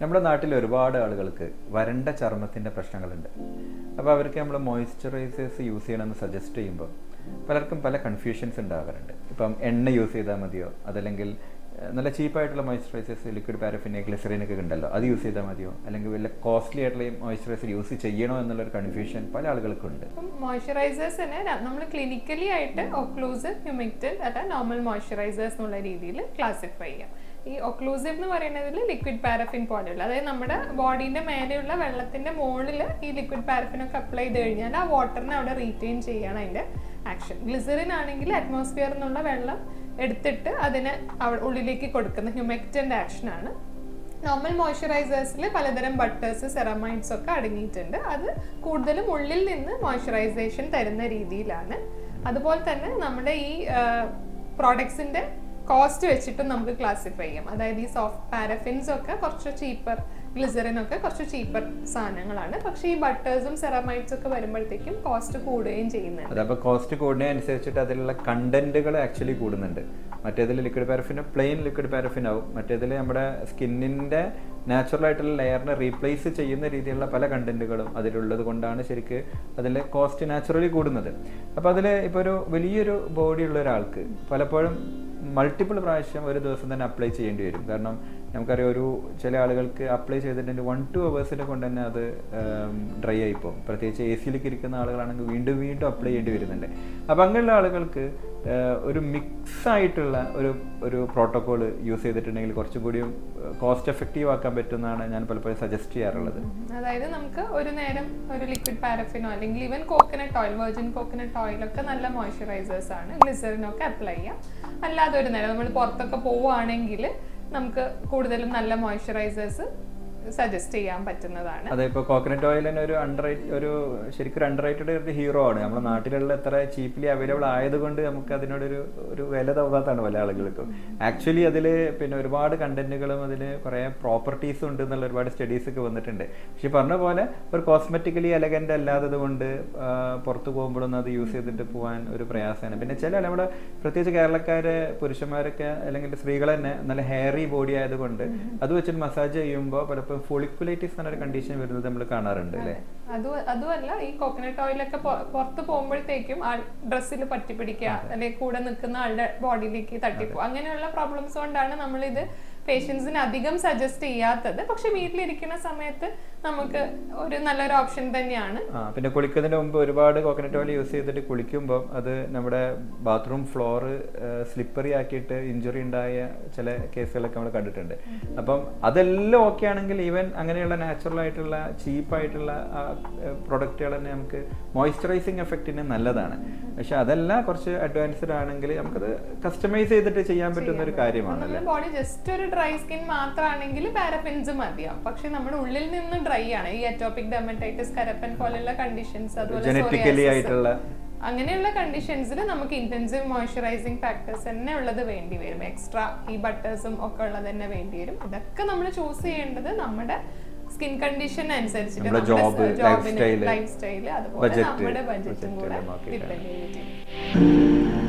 നമ്മുടെ നാട്ടിൽ ഒരുപാട് ആളുകൾക്ക് വരണ്ട ചർമ്മത്തിൻ്റെ പ്രശ്നങ്ങളുണ്ട്. അപ്പോൾ അവർക്ക് നമ്മൾ മോയ്സ്ചറൈസേഴ്സ് യൂസ് ചെയ്യണമെന്ന് സജസ്റ്റ് ചെയ്യുമ്പോൾ പലർക്കും പല കൺഫ്യൂഷൻസ് ഉണ്ടാകാറുണ്ട്. ഇപ്പം എണ്ണ യൂസ് ചെയ്താൽ മതിയോ, അതല്ലെങ്കിൽ നല്ല ചീപ്പായിട്ടുള്ള മോയ്സ്ചറൈസേഴ്സ് ലിക്വിഡ് പാരഫിൻ ഗ്ലിസറിനൊക്കെ ഉണ്ടല്ലോ, അത് യൂസ് ചെയ്താൽ മതിയോ, അല്ലെങ്കിൽ വല്ല കോസ്റ്റ്ലി ആയിട്ടുള്ള മോയ്സ്ചറൈസർ യൂസ് ചെയ്യണോ എന്നുള്ളൊരു കൺഫ്യൂഷൻ പല ആളുകൾക്കും ഉണ്ട്. മോയ്സ്ചറൈസേഴ്സിനെ നമ്മൾ ക്ലിനിക്കലി ആയിട്ട് ഒക്ലൂസീവ്, ഹ്യൂമിക്റ്റഡ് അല്ല നോർമൽ മോയ്സ്ചറൈസേഴ്സ് എന്നുള്ള രീതിയിൽ ക്ലാസിഫൈ ചെയ്യാം. ഈ ഒക്ലൂസീവ് എന്ന് പറയുന്നതിൽ ലിക്വിഡ് പാരഫിൻ പോലെയുള്ള, അതായത് നമ്മുടെ ബോഡീൻ്റെ മേലെയുള്ള വെള്ളത്തിൻ്റെ മുകളിൽ ഈ ലിക്വിഡ് പാരഫിനൊക്കെ അപ്ലൈ ചെയ്ത് കഴിഞ്ഞാൽ ആ വാട്ടറിനെ അവിടെ റീറ്റെയിൻ ചെയ്യണം അതിൻ്റെ ആക്ഷൻ. ഗ്ലിസറിൻ ആണെങ്കിൽ അറ്റ്മോസ്ഫിയറിൽ നിന്നുള്ള വെള്ളം എടുത്തിട്ട് അതിനെ ഉള്ളിലേക്ക് കൊടുക്കുന്ന ഹ്യൂമെക്റ്റൻ്റെ ആക്ഷനാണ്. നോർമൽ മോയ്സ്ചറൈസേഴ്സിൽ പലതരം ബട്ടേഴ്സ്, സെറമൈഡ്സ് ഒക്കെ അടങ്ങിയിട്ടുണ്ട്. അത് കൂടുതലും ഉള്ളിൽ നിന്ന് മോയ്സ്ചറൈസേഷൻ തരുന്ന രീതിയിലാണ്. അതുപോലെ തന്നെ നമ്മുടെ ഈ പ്രോഡക്ട്സിൻ്റെ കോസ്റ്റ് വെച്ചിട്ടും നമുക്ക് ക്ലാസിഫൈ ചെയ്യാം. അതായത് ഈ സോഫ്റ്റ് പാരഫിൻസ് ഒക്കെ കുറച്ച് ചീപ്പർ, ഗ്ലിസറിനൊക്കെ കുറച്ച് ചീപ്പർ സാധനങ്ങളാണ്. പക്ഷേ ഈ ബട്ടേഴ്സും സെറമൈഡ്സും ഒക്കെ വരുമ്പോഴത്തേക്കും കോസ്റ്റ് കൂടുകയും ചെയ്യുന്നുണ്ട്. അതപ്പോൾ കോസ്റ്റ് കൂടുന്നതിനനുസരിച്ചിട്ട് അതിലുള്ള കണ്ടന്റുകൾ ആക്ച്വലി കൂടുന്നുണ്ട്. മറ്റേതിൽ liquid paraffin plain liquid paraffin ആവും, മറ്റേതിൽ നമ്മുടെ സ്കിന്നിൻ്റെ നാച്ചുറൽ ആയിട്ടുള്ള ലെയറിനെ റീപ്ലേസ് ചെയ്യുന്ന രീതിയിലുള്ള പല കണ്ടന്റുകളും അതിലുള്ളത് കൊണ്ടാണ് ശരിക്ക് അതിൽ കോസ്റ്റ് നാച്ചുറലി കൂടുന്നത്. അപ്പോൾ അതിൽ ഇപ്പോൾ ഒരു വലിയൊരു ബോഡി ഉള്ള ഒരാൾക്ക് പലപ്പോഴും മൾട്ടിപ്പിൾ പ്രാവശ്യം ഒരു ദിവസം തന്നെ അപ്ലൈ ചെയ്യേണ്ടി വരും. കാരണം നമുക്കറിയാം, ചില ആളുകൾക്ക് അപ്ലൈ ചെയ്തിട്ടുണ്ട് 1-2 hours കൊണ്ട് തന്നെ അത് ഡ്രൈ ആയിപ്പോകും. പ്രത്യേകിച്ച് എ സിയിലേക്ക് ഇരിക്കുന്ന ആളുകളാണെങ്കിൽ വീണ്ടും വീണ്ടും അപ്ലൈ ചെയ്യേണ്ടി വരുന്നുണ്ട്. അപ്പം അങ്ങനെയുള്ള ആളുകൾക്ക് ഒരു മിക്സ് ആയിട്ടുള്ള ഒരു പ്രോട്ടോകോൾ യൂസ് ചെയ്തിട്ടുണ്ടെങ്കിൽ കുറച്ചും കൂടിയും കോസ്റ്റ് എഫക്റ്റീവ് ആക്കാൻ പറ്റുമെന്നാണ് ഞാൻ പലപ്പോഴും സജസ്റ്റ് ചെയ്യാറുള്ളത്. അതായത് നമുക്ക് ഒരു നേരം ഒരു ലിക്വിഡ് പാരഫിനോ അല്ലെങ്കിൽ even coconut oil, virgin coconut ഓയിലൊക്കെ നല്ല മോയ്സ്ചറൈസേഴ്സ് ആണ്. ഗ്ലിസറിനൊക്കെ അപ്ലൈ ചെയ്യാം. അല്ലാതെ ഒരു നേരം നമ്മൾ പുറത്തൊക്കെ പോവുകയാണെങ്കിൽ നമുക്ക് കൂടുതലും നല്ല മോയ്സ്ചറൈസേഴ്സ് സജസ്റ്റ് ചെയ്യാൻ പറ്റുന്നതാണ്. അതെ, ഇപ്പോൾ കോക്കനട്ട് ഓയിൽ തന്നെ ശരിക്കും അണ്ടർ റേറ്റഡ് ഒരു ഹീറോ ആണ്. നമ്മുടെ നാട്ടിലുള്ള എത്ര ചീപ്ലി അവൈലബിൾ ആയതുകൊണ്ട് നമുക്ക് അതിനോടൊരു വില തോന്നാത്താണ് പല ആളുകൾക്കും. ആക്ച്വലി അതിൽ പിന്നെ ഒരുപാട് കണ്ടന്റുകളും അതിന് കുറേ പ്രോപ്പർട്ടീസും ഉണ്ട് എന്നുള്ള ഒരുപാട് സ്റ്റഡീസ് ഒക്കെ വന്നിട്ടുണ്ട്. പക്ഷെ പറഞ്ഞ പോലെ ഒരു കോസ്മെറ്റിക്കലി എലഗൻ്റ് അല്ലാത്തത് കൊണ്ട് പുറത്ത് പോകുമ്പോഴൊന്നും അത് യൂസ് ചെയ്തിട്ട് പോകാൻ ഒരു പ്രയാസമാണ്. പിന്നെ ചില നമ്മുടെ പ്രത്യേകിച്ച് കേരളക്കാരെ പുരുഷന്മാരൊക്കെ അല്ലെങ്കിൽ സ്ത്രീകൾ തന്നെ നല്ല ഹെയറി ബോഡി ആയതുകൊണ്ട് അത് വെച്ചിട്ട് മസാജ് ചെയ്യുമ്പോൾ പലപ്പോഴും ഫോളിക്കുലൈറ്റിസ് എന്നൊരു കണ്ടീഷൻ വരുന്നത് നമ്മൾ കാണാറുണ്ട് അല്ലേ? അതുമല്ല, ഈ കോക്കനട്ട് ഓയിലൊക്കെ പുറത്ത് പോകുമ്പോഴത്തേക്കും ആ ഡ്രസ്സിൽ പറ്റിപ്പിടിക്കുക, അല്ലെങ്കിൽ കൂടെ നിൽക്കുന്ന ആളുടെ ബോഡിയിലേക്ക് തട്ടിപ്പോ, അങ്ങനെയുള്ള പ്രോബ്ലംസ് കൊണ്ടാണ് നമ്മളിത് പേഷ്യൻസിന് അധികം സജസ്റ്റ് ചെയ്യാത്തത്. പക്ഷെ വീട്ടിലിരിക്കുന്ന സമയത്ത് നമുക്ക് ഒരു നല്ലൊരു ഓപ്ഷൻ തന്നെയാണ്. പിന്നെ കുളിക്കുന്നതിന് മുമ്പ് ഒരുപാട് കോക്കനട്ട് ഓയിൽ യൂസ് ചെയ്തിട്ട് കുളിക്കുമ്പോൾ അത് നമ്മുടെ ബാത്റൂം ഫ്ലോർ സ്ലിപ്പറി ആക്കിയിട്ട് ഇഞ്ചുറി ഉണ്ടായ ചില കേസുകളൊക്കെ നമ്മൾ കണ്ടിട്ടുണ്ട്. അപ്പം അതെല്ലാം ഓക്കെ ആണെങ്കിൽ ഈവൻ അങ്ങനെയുള്ള നാച്ചുറൽ ആയിട്ടുള്ള ചീപ്പായിട്ടുള്ള പ്രൊഡക്റ്റുകൾ തന്നെ നമുക്ക് മോയ്സ്ചറൈസിങ് എഫക്റ്റിന് നല്ലതാണ്. പക്ഷെ അതല്ല, കുറച്ച് അഡ്വാൻസ്ഡ് ആണെങ്കിൽ നമുക്കത് കസ്റ്റമൈസ് ചെയ്തിട്ട് ചെയ്യാൻ പറ്റുന്ന ഒരു കാര്യമാണല്ലേ. ബോഡി ജസ്റ്റ് ഒരു ഡ്രൈ സ്കിൻ മാത്രമാണെങ്കിൽ പാരഫിൻസ് മതിയാവും. പക്ഷെ നമ്മുടെ ഉള്ളിൽ നിന്ന് ഡ്രൈ ആണ്, ഈ അറ്റോപിക് ഡെർമറ്റൈറ്റിസ്, കരപ്പൻ പോലുള്ള കണ്ടീഷൻസ്, അതുപോലെ ജനറ്റിക്കലി ആയിട്ടുള്ള അങ്ങനെയുള്ള കണ്ടീഷൻസിൽ നമുക്ക് ഇന്റൻസീവ് മോയ്സ്ചറൈസിങ് ഫാക്ടേഴ്സ് തന്നെ ഉള്ളത് വേണ്ടി വരും. എക്സ്ട്രാ ഈ ബട്ടേഴ്സും ഒക്കെ ഉള്ളത് തന്നെ വേണ്ടി വരും. ഇതൊക്കെ നമ്മൾ ചൂസ് ചെയ്യേണ്ടത് നമ്മുടെ സ്കിൻ കണ്ടീഷൻ അനുസരിച്ചിട്ട്, ജോബ്, ലൈഫ് സ്റ്റൈല്, അതുപോലെ നമ്മുടെ ബഡ്ജറ്റും കൂടെ ഡിപ്പെൻഡ് ചെയ്തിട്ട്.